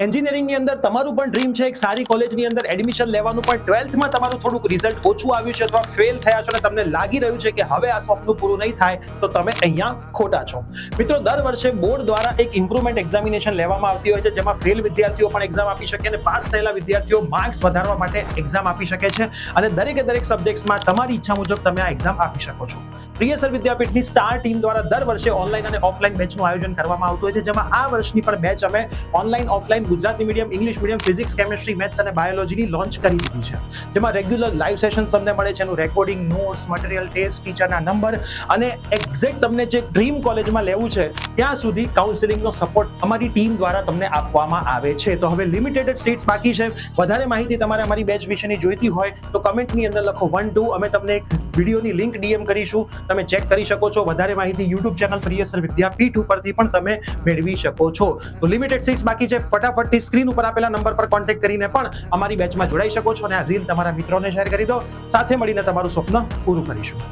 એન્જિનિયરિંગની અંદર તમારું પણ ડ્રીમ છે એક સારી કોલેજની અંદર એડમિશન લેવાનું, પણ 12th માં તમારું થોડુંક રિઝલ્ટ ઓછું આવ્યું છે અથવા ફેલ થયા છો અને તમને લાગી રહ્યું છે કે હવે આ સપનું પૂરું નહીં થાય, તો તમે અહીંયા ખોટા છો. મિત્રો, દર વર્ષે બોર્ડ દ્વારા એક ઇમ્પ્રુવમેન્ટ એક્ઝામિનેશન લેવામાં આવતી હોય છે, જેમાં ફેલ વિદ્યાર્થીઓ પણ એક્ઝામ આપી શકે અને પાસ થયેલા વિદ્યાર્થીઓ માર્ક્સ વધારવા માટે એક્ઝામ આપી શકે છે અને દરેકે દરેક સબ્જેક્ટ્સમાં તમારી ઈચ્છા મુજબ તમે આ એક્ઝામ આપી શકો છો. પ્રિયસર વિદ્યાપીઠની સ્ટાર ટીમ દ્વારા દર વર્ષે ઓનલાઈન અને ઓફલાઈન બેચનું આયોજન કરવામાં આવતું હોય છે, જેમાં આ વર્ષની પણ બેચ અમે online offline Gujarati medium, English medium, physics, chemistry, maths અને બાયોલોજીની લોન્ચ કરી દીધી છે, જેમાં રેગ્યુલર લાઈવ સેશન્સ તમને મળે છે, એનું રેકોર્ડિંગ, નોટ્સ, મટીરિયલ, ટેસ્ટ, ટીચરના નંબર અને એક્ઝેક્ટ તમને જે ડ્રીમ કોલેજમાં લેવું છે ત્યાં સુધી કાઉન્સેલિંગનો સપોર્ટ અમારી ટીમ દ્વારા તમને આપવામાં આવે છે. તો હવે લિમિટેડ સીટ્સ બાકી છે. વધારે માહિતી તમારે અમારી બેચ વિશેની જોઈતી હોય તો કમેન્ટની અંદર લખો 1 2. અમે તમને એક વિડીયોની લિંક ડીએમ કરીશું, તમે ચેક કરી શકો છો. વધારે માહિતી યુટ્યુબ ચેનલ પ્રિયસર વિદ્યાપીઠ ઉપરથી પણ તમે મેળવી શકો છો. તો લિમિટેડ સીટ્સ બાકી છે. ફટાફટથી સ્ક્રીન ઉપર આપેલા નંબર પર કોન્ટેક્ટ કરીને પણ અમારી બેચમાં જોડાઈ શકો છો અને આ રીલ તમારા મિત્રોને શેર કરી દો. સાથે મળીને તમારું સ્વપ્ન પૂરું કરીશું.